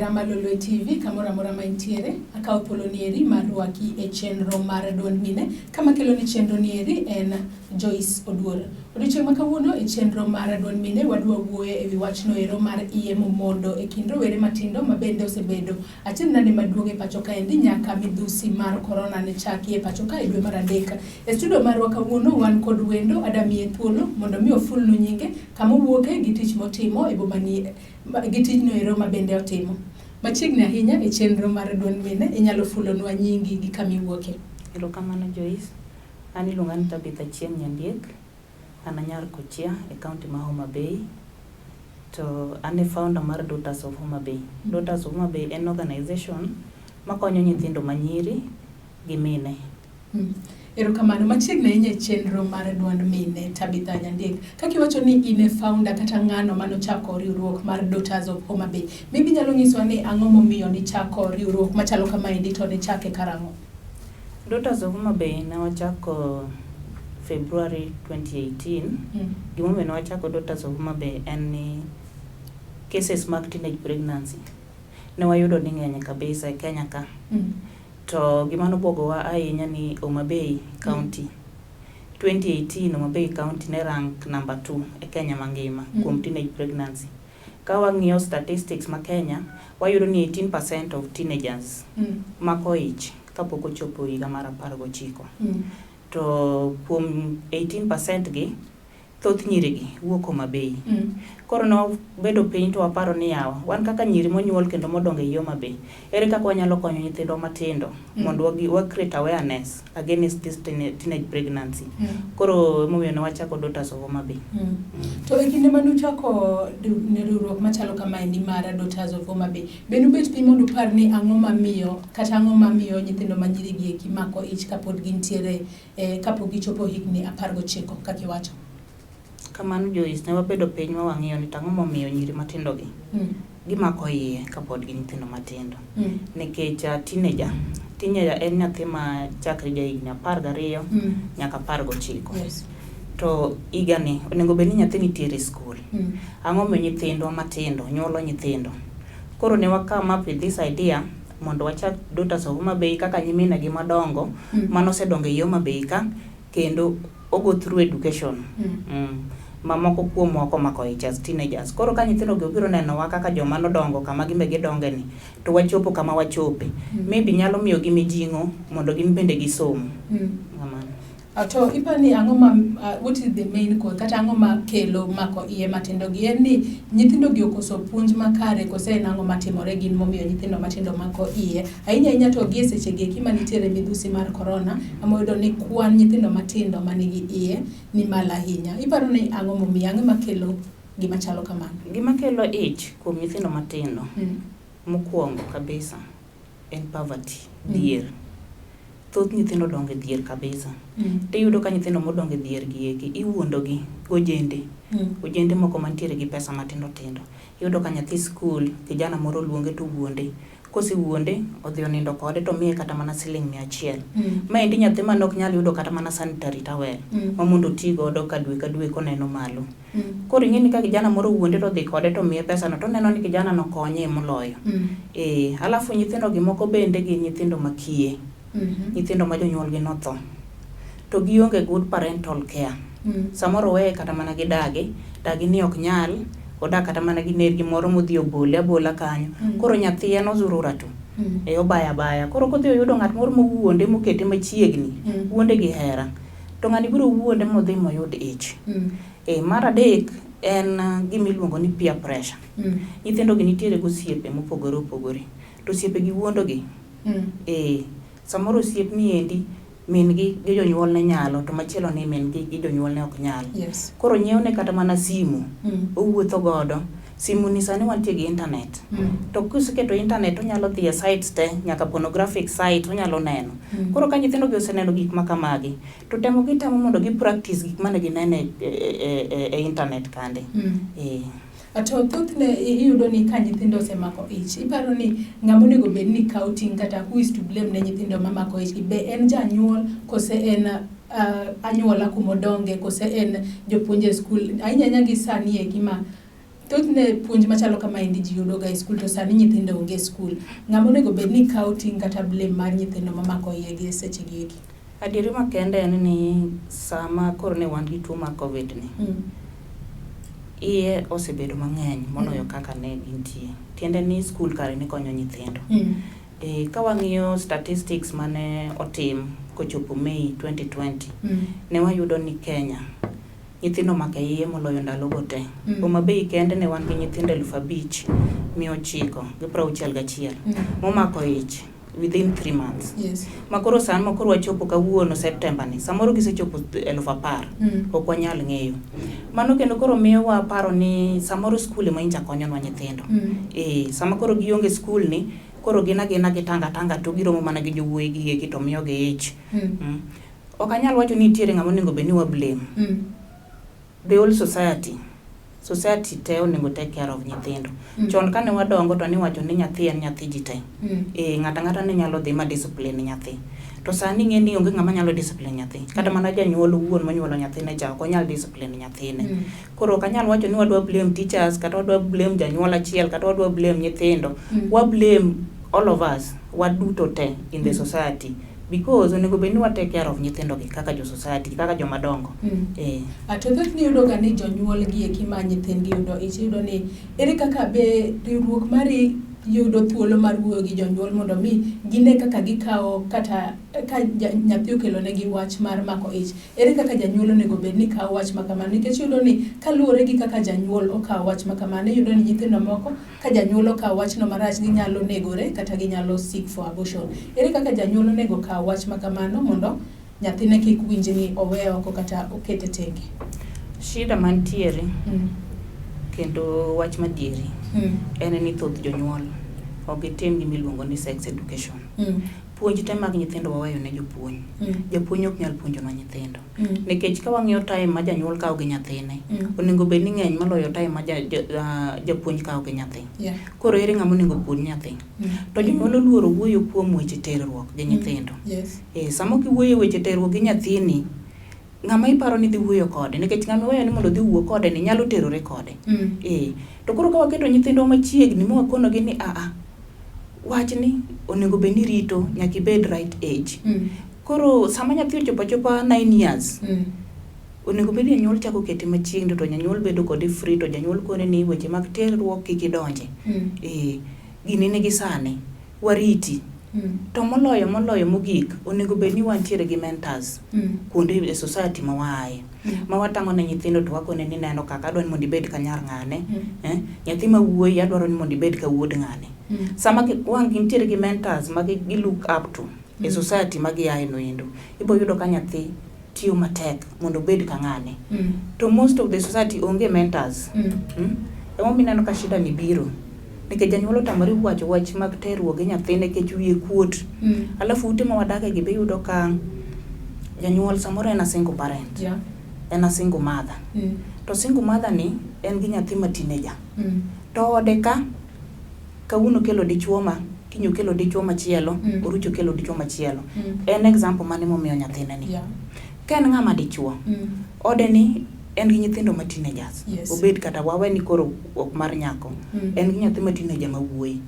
johera Malolwe TV kamora mora maintiere akaw thuolo nieri marwaki e chenro mar duond mine kama kelo ni chenro nieri en Joyce Oduor. Odiochieng' ma kawuono e chenro mar duond mine wadwa wuoyo ewi wachno ero mar iemo mondo e kind rowere matindo ma bende osebedo achiel nade maduong' e pacho kaendi nyaka midhusi mar corona ne chaki e pacho ka e dwe mar adek. E studio marwa kawuono wan kod wendo adamiye thuolo mondo mi ofulnu nyinge kama owuoke gi tich motimo e bomani gi tijno ero ma bende otimo. Machiegni ahinya e chenro mar duond mine inyalo fulonwa nyingi gi kama iwuoke. Erokamano Joyce. An iluonga ni Tabitha Chieng' Nyandiek. An anyar Kochia e county ma Homa Bay. To an e founder mar Daughters of Homa Bay. Daughters of Homa Bay en organization makonyo nyithindo manyiri gi mine. Erokamano machiegni ahinya e chenro mar duond mine Tabitha Nyandiek. Kakiwacho ni in e founder kata ng'ano manochako riwruok mar Daughters of Homa Bay. Maybe nyalo nyiswa ni ang'o momiyo ni chako riwruok machalo kamaendi to ni chake karang'o? Daughters of Homa Bay ne wachako February 2018. Gimomiyo ne wachako Daughters of Homa Bay en ni cases mag teenage pregnancy ne wayudo ni ng'eny kabisa e Kenya ka. To gima nobuogowa ahinya ni Homa Bay County 2018 Homa Bay County ne rank number 2 e Kenya mangima kuom teenage pregnancy. Ka wang'iyo statistics ma Kenya wayudo ni 18% of teenagers mako ich kapok ochopo higa mar 19. To kuom 18% gi thoth nyirigi wuok Homa Bay. Koro no bedo piny to waparo ni yawa wan kaka nyiri monyuol kendo modongo e Homa Bay ere kaka wanyalo konyo nyithindo matindo mondo wa create awareness against this teenage pregnancy. Koro momiyo ne wachako Daughters of Homa Bay. To e kinde mane uchako riwruok machalo kamaendi mar Daughters of Homa Bay bende ubet piny mondo upar ni ang'o mamiyo nyithindo manyiri gi eki mako ich kapod gintiere kapok gichopo higni 19 kaka iwacho? Kamano Joyce, ne wabedo piny ma wang'iyo ni tang'o momiyo nyiri matindo gi gimako iye kapod gin nyithindo matindo. Nikech teenager en nyathi ma chakre ja higni 12 nyaka 19. To higani onego bed ni nyathi nitiere e skul. Ang'o momiyo nyithindo matindo nyuolo nyithindo. Koro ne wakam up with this idea mondo wachak Daughters of Homa Bay kaka nyimine gi madongo manosedongo e Homa Bay ka kendo go through education. Mamoko kuom moko mako ich as teenagers. Koro ka nyithindo gi obiro neno wa kaka joma nodongo kama gimbe gidonge ni to wachopo kama wachope. Maybe nyalo miyo gi mijingo mondo gin bende gisom. To ipani ang'o what is the main cause kata ang'o makelo mako iye matindo gi en ni nyithindo gi okoso puonj makare kose en ang'o matimore gin momiyo nyithindo matindo mako iye ahinya to gi seche gi eki manitiere midhusi mar corona amoyudo ni kwan nyithindo matindo manigi iye ni malo ahinya. Iparo ni ang'o momiyo ang'o makelo gima chalo kamano? Gima kelo ich kuom nyithindo matindo mokwongo kabisa en poverty, dhier. Thoth nyithindo dongo e dhier kabisa. Tiyudo ka nyithindo modongo e dhier gi eki iwuondo gi ojende moko mantiere gi pesa matindo tindo. Iyudo ka nyathi skul kijana moro luonge to wuonde. Kosewuonde odhi onindo kode to miye kata mana $100. Maendi nyathi manok nyal yudo kata mana sanitary towel ma mondo oti godo ka dwe koneno malo. Koro ing'eni ka kijana moro wuonde to dhi kode to miye pesa no to neno ni kijana no konye moloyo. Alafu nyithindo gi moko bende gi nyithindo makie. Nyithindo ma jonyuol gi notho to gionge good parental care. Samoro weye kata mana gidagi ni ok nyal odak kata mana gi nergi moro modhi obole abola kanyo. Koro nyathi en ozurura to obaya. Koro kodhi oyudo ng'at moro mowuonde mokete machiegni wuonde gi hera to ng'ani biro wuonde modhi moyud ich. Mar adek en gimiluongo ni peer pressure. Nyithindo gi nitiere gosiepe mopogore opogore to osiepe gi wuondo gi. Samoro osiep ni endi min gi jonyuol ne nyalo to machielo ni min gi jonyuol ne ok nyal. Koro nyiewne kata mana simu owuotho godo. Simu ni sani wantie gi internet. To kuseketo internet onyalo dhi e sites te nyaka pornographic site onyalo neno. Koro ka nyithindo gi oseneno gik makamagi to temo mondo gi practice gik mane gineno e internet kande. To thothne iyudo ni ka nyithindo osemako ich iparo ni ng'ama onego bed ni counting kata who is to blame ne nyithindo mamako ich be en janyuol kose en anyuola kumodonge kose en jopuonje skul ahinya gi sani e gima thothne puonj machalo kama endi ji yudo ga e skul to sani nyithindo onge skul. Ng'ama onego bed ni kawo ting' kata blame mar nyithindo mamako iyegi e seche gi eki? Adieri makende en ni sama koro ne wan gi tuo mar Covid ni, iye osebedo mang'eny moloyo kaka ne gintie. Tiende ni skul kare ne konyo nyithindo. Ka wang'iyo statistics mane otim kochopo May 2020, ne wayudo ni Kenya nyithindo make iye moloyo ndalogo te. Homa Bay kende ne wan gi nyithindo 5,961 momako ich within 3 months. Yes. Makoro sani makoro wachopo kawuono September ni, samoro gisechopo 10,000, ok wanyal ng'eyo. Mano kendo koro miyo waparo ni samoro skul ema inja konyo nyithindo. Sama koro gionge skul ni, koro gina gitanga to giromo mana gi jowuoyi gigi to miyo gi ich. Ok anyal wacho ni nitiere ng'ama onego bed ni wa blame. The whole society te onego take care of nyithindo. Chon kane wadongo to ni wacho ni nyathi en nyathi ji te. Ng'ata ne nyalo dhi ma discipline nyathi. To sani ng'e ni onge ng'ama nyalo discipline nyathi. Kata mana janyuol wuon manyuolo nyathine cha ok onyal discipline nyathine. Koro ok anyal wacho ni wadwa blame teachers, kata wadwa blame janyuol achiel, kata wadwa blame nyithindo. Wa blame all of us, waduto te in the society. Because onego bed ni wa take care of nyithindo gi kaka jo society, kaka joma dongo. To thoth ni yudo ga ni jonyuol gi eki ma nyithindgi yudo ich yudo ni ere kaka be riwruok mari yudo thuolo mar wuoyo gi jonyuol mondo mi gine kaka gikawo kata ka nyathi okelo negi wach mar mako ich. Ere kaka janyuol onego bed ni kawo wach makamano, nikech yudo ni kaluwore gi kaka janyuol okawo wach makamano, yudo ni nyithindo moko ka janyuol okawo wachno marach ginyalo negore kata ginyalo seek for abortion. Ere kaka janyuol onego kawo wach makamano mondo nyathine kik winj ni owe oko kata okete tenge? Shida mantiere kendo wach madieri en ni thoth jonyuol ok gitim gimiluongo ni sex education. Puonj te mag nyithindo waweyo ne jopuonj. Japuonj ok nyal puonjonwa nyithindo. Nikech ka wang'iyo time ma janyuol kawo gi nyathine, onego bed ni ng'eny maloyo time ma japuonj kawo gi nyathi. Koro ere ng'ama onego puonj nyathi? To jonyuol oluoro wuoyo kuom weche terruok gi nyithindo. Sama kiwuoyo weche terruok gi nyathini, ng'ama iparo ni dhi wuoyo kode, nikech ng'ama weyo ni mondo dhi wuo kode ni nyalo terore kode. To koro ka waketo nyithindo machiegni ma wakonogi ni wachni onego bed ni rito nyaka ibed right age. Koro sama nyathi ochopa 9 years, onego bed ni janyuol chako kete machiegni to janyuol bedo kode free, to janyuol kone ni weche mag terruok kik idonje. Gini nigi sani, wariti. To moloyo mogik, onego bed ni wantiere gi mentors kuonde e society ma waaye. Ma watang'o ne nyithindo to wakone ni neno kaka adwaro ni mondo ibed ka nyar ng'ane. Nyathi ma wuoyi adwaro ni mondo ibed ka wuod ng'ane. Sama wang' gintiere gi mentors ma gi look up to e society ma giaye no endo, ibo yudo ka nyathi tiyo matek mondo obed ka ng'ane. To most of the society onge mentors. Emo mineno ka shida ni biro. Nikech janyuol otamore wacho wach mag terruok gi nyathine kech wiye kuot. Alafu ute ma wadake gi be yudo ka janyuol samoro en a single parent. En a single mother. To single mother ni en gi nyathi ma teenager. To ode ka kawuono kelo dichuo ma, kinyo kelo dichuo machielo, orucho kelo dichuo machielo. En example mane momiyo nyathine ni. Ka en ng'ama dichuo, ode ni en gi nyithindo ma teenagers. Obed kata wawe ni koro ok mar nyako. En gi nyathi ma teenager ma wuoyi.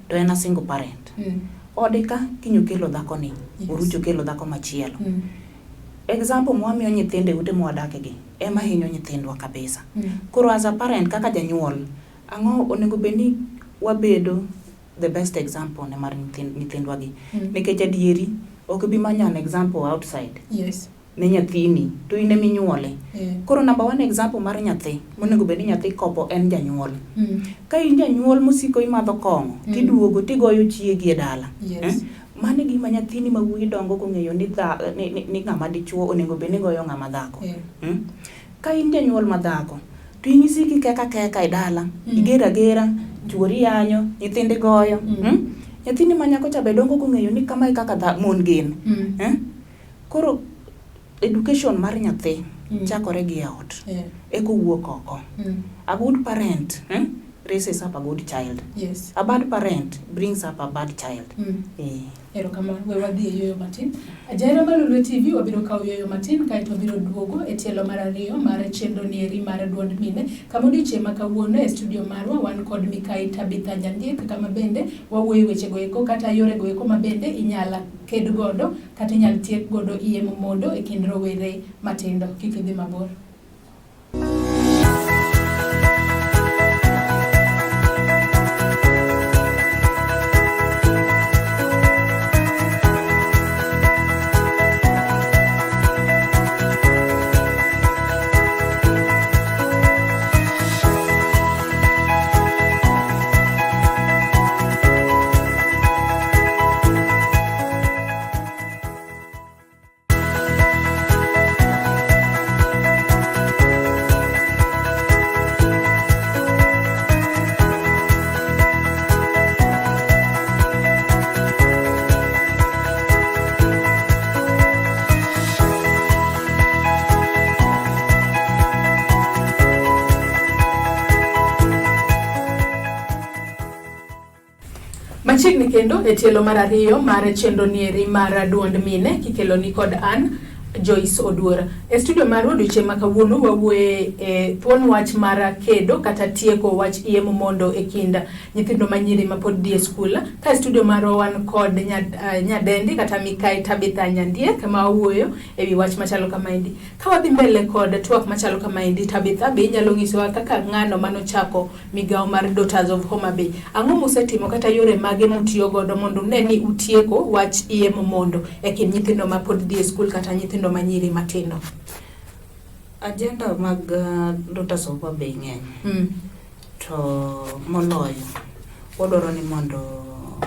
To en a single parent. Ode ka kinyo kelo dhako ni, orucho kelo dhako machielo. Example mwamiyo nyithinde ute mwadake gi ema hinyo nyithindwa kabisa. Koro as a parent kaka janyuol, ang'o onego bed ni wabedo the best example ne mar nyithindwa gi. Nikech adieri ok bi manyo an example outside. Ne nyathini to ine minyuole. Koro number 1 example mar nyathi monego bed ni nyathi kopo en janyuol. Ka in janyuol musiko imadho kong'o, tiduogo tigoyo chiegi e dala. Mane gima nyathini ma wuoyi dongo kong'eyo ni ng'ama dichuo onego bed ni goyo ng'ama dhako. Ka in janyuol ma dhako, to inisiki keka e dala, igera gera, chuori yanyo, nyithinde goyo. Nyathini ma nyako cha be dongo kong'eyo ni kama e kaka mon gin. Koro education mar nyathi chakore gi ot. Eko wuok oko. A good parent raises up a good child. Yes. A bad parent brings up a bad child. Erokamano, we wadhi e yueyo matin. Jaera Malolwe TV wabiro kawo yueyo matin kaeto wabiro duogo e tielo mar ariyo mar chenro nieri mar duond mine. Kama odiochieng' ma kawuono e studio marwa wan kod Mikai Tabitha Nyandiek, kama bende wawuoyo weche goeko kata yore goeko ma bende inyala ked godo kata inyal tiek godo iye momondo e kind rowere matindo. Kik idhi mabor. Machiegni kendo e tielo mar ariyo mar chenro nieri mar duond mine kikelo ni kod an Joyce Oduor. E studio marwa odiochieng' ma kawuono wawuoye e thuon wach mar kedo kata tieko wach iye momondo e kind nyithindo manyiri ma pod dhi e skul. Ka studio marwa wan kod nyadendi kata Mikai Tabitha Nyandiek ma wawuoyo e wi wach machalo kamaendi. Ka wadhi mbele kod twak machalo kamaendi, Tabitha, be inyalo nyisowa kaka ng'ano manochako migawo mar Daughters of Homa Bay, ang'o musetimo kata yore mage mutiyo godo mondo ne ni utieko wach iye momondo e kind nyithindo ma pod dhi e skul kata nyithindo manyiri matindo? Agenda mag Daughters of Homa Bay ng'eny. To moloyo wadwaro ni mondo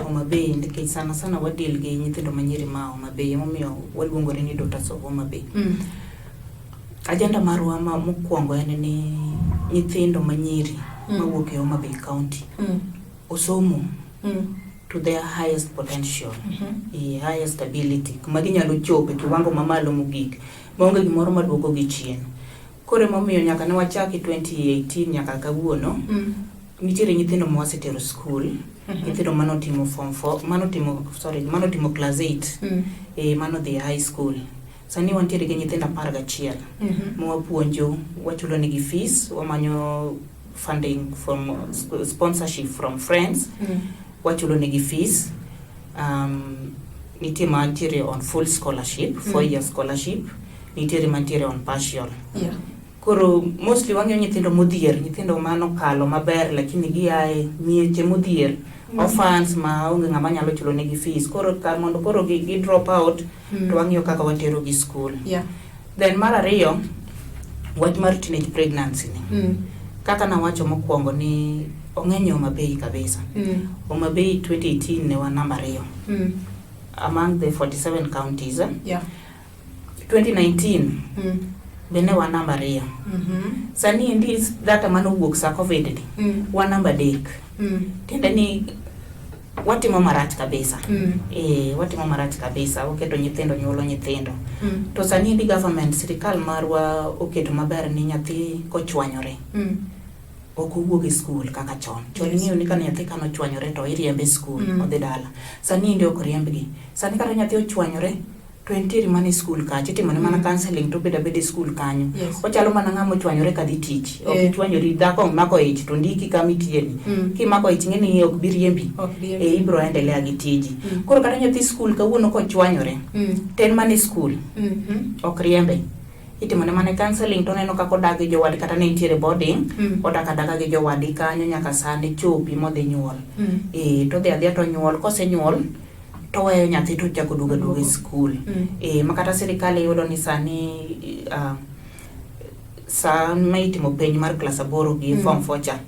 Homa Bay, nikech sana wadil gi nyithindo manyiri ma Homa Bay, momiyo waluongore ni Daughters of Homa Bay. Agenda marwa mokwongo en ni nyithindo manyiri mawuok e Homa Bay County osomo to their highest potential, highest ability, kuma ginyalo chopo e kiwango mamalo mogik maonge gimoro maduogo gi chien. Kore momiyo nyaka ne wachaki 2018 nyaka kawuono nitiere nyithindo ma wasetero school, nyithindo manotimo form 4, manotimo class 8, mano dhi high school. Sani wantiere gi nyithindo 11 mawapuonjo, wachulo negi fees, wamanyo funding from sponsorship from friends, wachulo negi fees. Nitiere mantiere on full scholarship, 4-year scholarship, nitiere mantiere on partial. Koro mostly wang'eyo nyithindo modhier, nyithindo mano kalo maber lakini giae mieche modhier, orphans ma onge ng'ama nyalo chulo negi fees. Koro mondo koro gi drop out, to wang'eyo kaka watero gi school. Then mar ariyo, wach mar teenage pregnancy ni. Kaka nawacho mokwongo ni ong'eny Homa Bay kabisa. Homa Bay 2018 ne wa namba 2 among the 47 counties. 2019 bene wa namba 2. Sani indi data manowuok sa COVID ni wa namba 3. Tiende ni watimo marach kabisa. Watimo marach kabisa, oketo nyithindo nyuolo nyithindo. To sani indi government, sirikal marwa oketo maber ni nyathi kochwanyore ok owuok e school kaka chon. Chon ng'iyo ni ka nyathi kano chwanyore to iriembe school, odhi dala. Sani indi ok riembgi. Sani kata nyathi ochwanyore to entiere mana e school kacha, itimone mana counseling to beda e school kanyo. Ochalo mana ng'ama ochwanyore kadhi tich. Ok ichwanyori, dhako mako ich to ndiki kama itieni. Kimako ich ng'eni ok bi riembi, ibro endelea gi tiji. Koro kata nyathi school kawuono kochwanyore, ten mana e school, ok riembe. Itimone mana counseling to neno kako dagi jowadi kata ne entiere boarding, odaka daga gi jowadi kanyo nyaka sane chopi modhi nyuol. To dhi adhia to nyuol, kose nyuol to weyo nyathi to chako duga e school. Makata sirikal yudo ni sani sa ma itimo penj mar class 8 gi form 4 cha,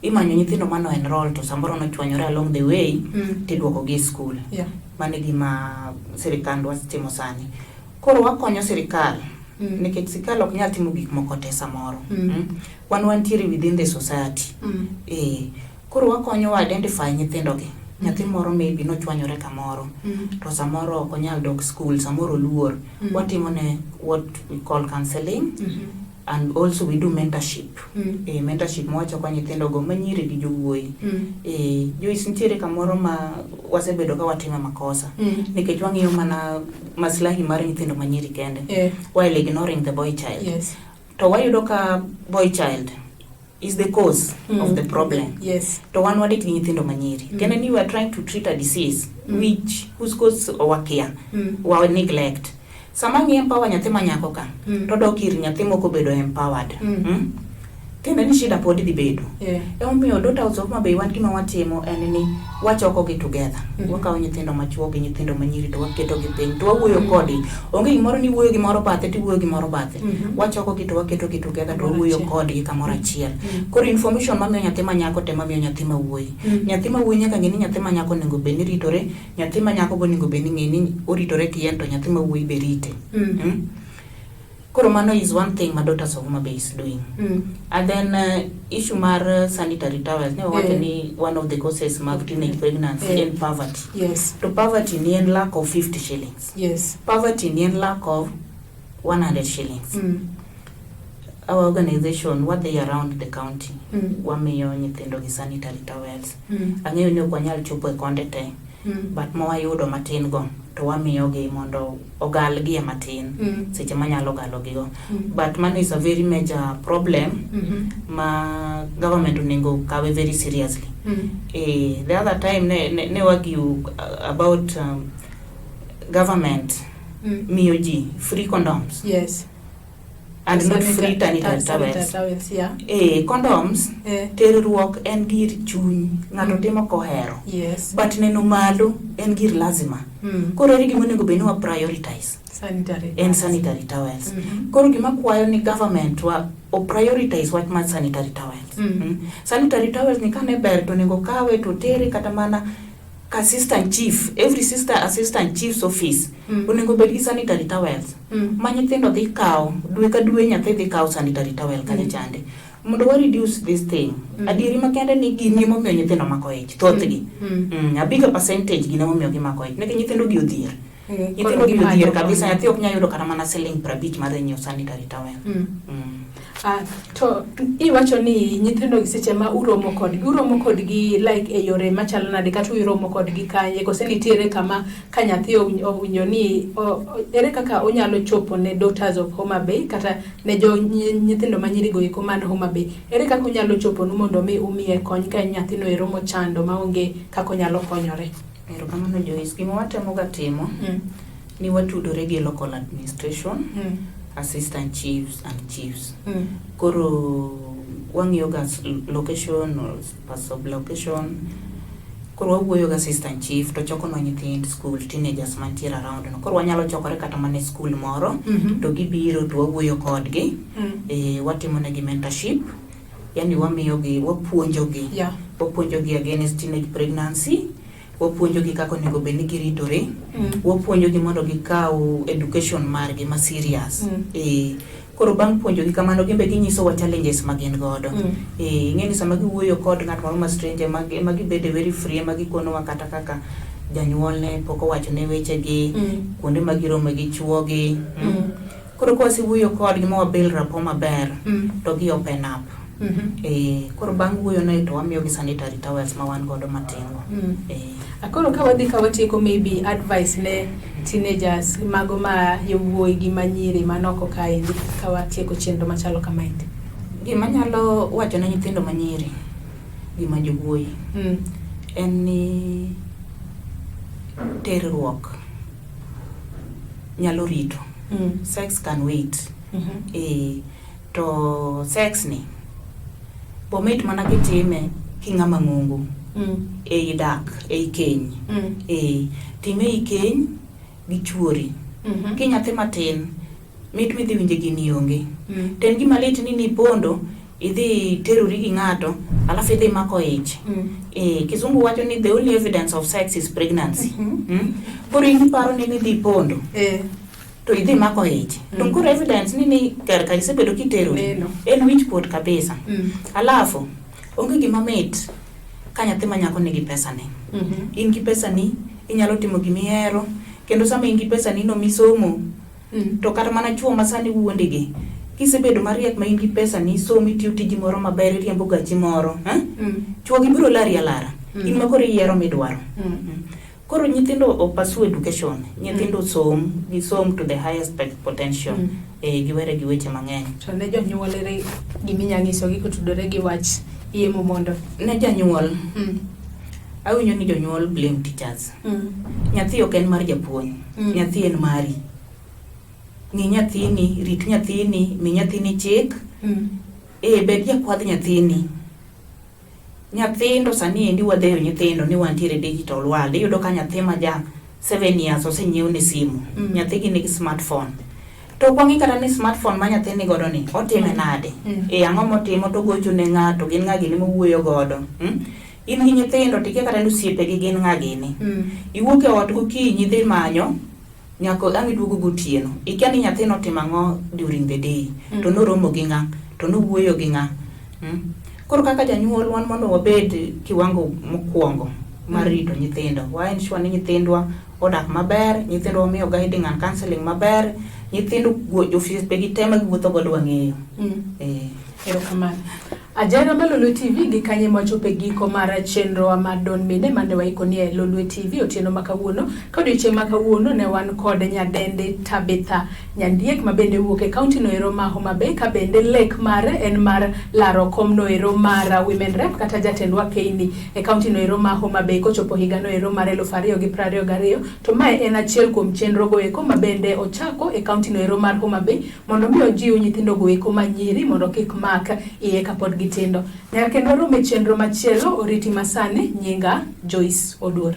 imanyo nyithindo mano enroll to samoro no chwanyore along the way, tidwoko gi school. Mane gima sirikandwa timo sani. Koro wakonyo sirikal, nikech sirikal ok nyal timo gik moko te samoro. Wan wantiere within the society. Koro wakonyo wa identify nyithindo gi. Nyathi moro maybe no chwanyore kamoro, to samoro ok onyal dok school, samoro luor. Watimo ne what we call counseling. and also we do mentorship. Mentorship mwacho kwa nyithindo go manyiri gi jowuoyi. Joyce nitiere kamoro ma wasebedo ka watimo makosa. Nikech wang'iyo mana maslahi mar nyithindo manyiri kende. While ignoring the boy child. Yes. To wayudo ka boy child is the cause of the problem. Yes. To one wadik ni nyithindo manyiri. Kende ni we are trying to treat a disease whose cause wakia, wa neglect. Sama ngi empower nyathi manyako ka, to dok ir nyathi moko bedo empowered. Kendo ni shida pod dhi bedo. Omiyo Daughters of Homa Bay wan gima watimo en ni wachoko gi together. Wakawo nyithindo machuo gi nyithindo manyiri to waketo gi piny to wawuoyo kodgi. Onge gimoro ni wuoyo gimoro bathe ti wuoyo gimoro bathe. Wachoko gi to waketo gi together to wawuoyo kodgi kamoro achiel. Koro information mamiyo nyathi manyako te mamiyo nyathi mawuoyi. Nyathi mawuoyi nyaka ng'e ni nyathi manyako onego bed ni ritore, nyathi manyako bo onego bed ni ng'e ni oritore kien to nyathi mawuoyi be rite. Koro mano is one thing ma Daughters of Homa Bay is doing. And then issue mar sanitary towels, ne wacho ni one of the causes mag teenage pregnancy and poverty. Yes. To poverty ni en lack of 50 shillings. Yes. Poverty ni en lack of 100 shillings. Our organization, what they around the county, wamiyo nyithindo gi sanitary towels. Ang'eyo ni ok wanyal chopo e konde te, but mawayudo matin go to wamiyo gi mondo ogal gi matin seche manyalo galo gi go. But man is a very major problem ma government onego kawe very seriously. The other time ne wagi about government miyo ji free condoms. Yes. And not free sanitary towels. Yeah. Condoms, terruok en gir chuny, ng'ato timo kohero. Yes. But neno malo en gir lazima. Koro eri gima onego bed ni wa prioritize. Sanitary towels. Koro gima kwayo ni government o prioritize wach mar sanitary towels. Sanitary towels ni kane ber to onego kawe to tere kata mana ka assistant chief, every assistant chief's office onego bed gi sanitary towels. Ma nyithindo dhi kawo dwe ka dwe, nyathi dhi kawo sanitary towel kane chande. Mondo wa reduce this thing. Adieri makende ni gini momiyo nyithindo mako ich thothgi. A bigger percentage gini momiyo gi mako ich. Nekech nyithindo gi odhier. Nyithindo gi odhier kabisa, nyathi ok nyalo yudo kata mana siling 50 mar nyiewo sanitary towel. To iwacho ni nyithindo gi seche ma uromo kodgi like e yore machalo nade kata uromo kodgi kanye kose nitiere kama ka nyathi owinjo ni ere kaka onyalo chopo ne Daughters of Homa Bay kata ne jo nyithindo manyiri go iko man Homa Bay, ere kaka onyalo chopo no mondo mi umiye kony ka nyathino eromo chando maonge kaka onyalo konyore? Erokamano Joyce, gima watemo ga timo ni watudore gi local administration, assistant chiefs and chiefs. Koro wang'iyo ga location or sub location. Koro wawuoyo ga assistant chief to choko no nyithind school teenagers mantiere around no. Koro wanyalo chokore kata mana school moro to gibiro to wawuoyo kodgi. Watimo negi mentorship. Yani wamiyo gi, wapuonjo gi against teenage pregnancy. Wapuonjo gi kako nego bed ni giritore. Wapuonjo gi mondo gikaw education margi ma serious. Koro bang' puonjo gi kamano gimbe ginyiso wa challenges ma gin godo. Ng'eni sama giwuoyo kod ng'at moro ma stranger ma gibede very free, ma gikono wa kata kaka janyuol ne poko wacho ne weche gi, kuonde ma giromo gi chuo gi. Koro kwa si wuoyo kod gi ma wabuild rapport maber to gi open up. Koro bang' wuoyo no to wamiyo gi sanitary towels ma wan godo matingo. Akoro ka wadhi ka watieko maybe advice ne teenagers mago ma yowuoyi gi manyiri manoko kae ka watieko chenro machalo kamae. Gima nyalo wacho ne nyithindo manyiri gima jowuoyi en ni terruok nyalo rito. Sex can wait. To sex ni bomit mana kitime king'ama ng'ungu. Dak keny. Time keny gi chuori. Ki nyathi matin mit midhi winje gini onge. Ten gima lit ni pondo idhi terori gi ng'ato alafu idhi mako ich. Kizungu wacho ni the only evidence of sex is pregnancy. Koro paro ni idhi pondo. To idhi mako ich. Koro evidence ni ka isebedo kiterori en wich pot kabisa. Alafu onge gima mit ka nyathi manyako nigi pesa ne. In gi pesa ni inyalo timo gimihero, kendo sama in gi pesa ni no misomo. To kata mana chuo masani wuonde gi kisebedo mariek ma in gi pesa ni somi tiyo tiji moro maber riembo gachi moro chuo gibiro lari alara in makoro iyiero midwaro koro nyithindo opasu education nyithindo som to the highest potential giwere gi weche mang'eny to ne jonyuol ere giminya nyisogi kotudore gi wach yemo mondo ne janyuol awinjo ni jonyuol blame teachers nyathi ok en mar japuonj nyathi en mari ng'i nyathini rit nyathini mi nyathini chik bed jakwadh nyathini nyathindo sani endi wadheyo nyithindo ni wantiere digital world iyudo ka nyathi ma ja 7 years osenyiew ne simu nyathi gi nigi smartphone to kwangi kata ni smartphone ma nyathi ni godo ni otime nade ang'o motimo to gocho ne ng'ato gin ng'a gini mowuoyo godo in gi nyithindo tikia kata ni osiepe gi gin ng'a gini iwuok e ot gokinyi dhi manyo nyako ang' iduogo gotieno ikia ni nyathi notimo ang'o during the day to noromo gi ng'a to nowuoyo gi ng'a koro kaka janyuol wan mondo wabed kiwango mokwongo mar rito nyithindo wa ensure ni nyithindwa odak maber nyithindwa wamiyo guiding and counseling maber nyithindo ofisbe gi tema giwuotho godo wang'eyo erokamano ajara ma Lolwe TV gi kanye mwachope giko mar chenro mar Don Mine mane waikoni e Lolwe TV otieno makawuono kodiochieng' makawuono ne wan kod nyadende Tabitha Nyandiek ma bende wuok e kaunti no ero ma Homa Bay ka bende lek mare en mar laro kom no ero mar women rep kata jatendwa Keini e kaunti no ero ma Homa Bay kochopo higa no ero mar 2022 to mae en achiel kuom chenro go eko ma bende ochako e kaunti no ero mar Homa Bay mondo mi ojiw nyithindo go eko manyiri mondo kik mak iye kapod gitindo nyaka kendo rome chenro machielo oriti masani nyinga Joyce Oduor.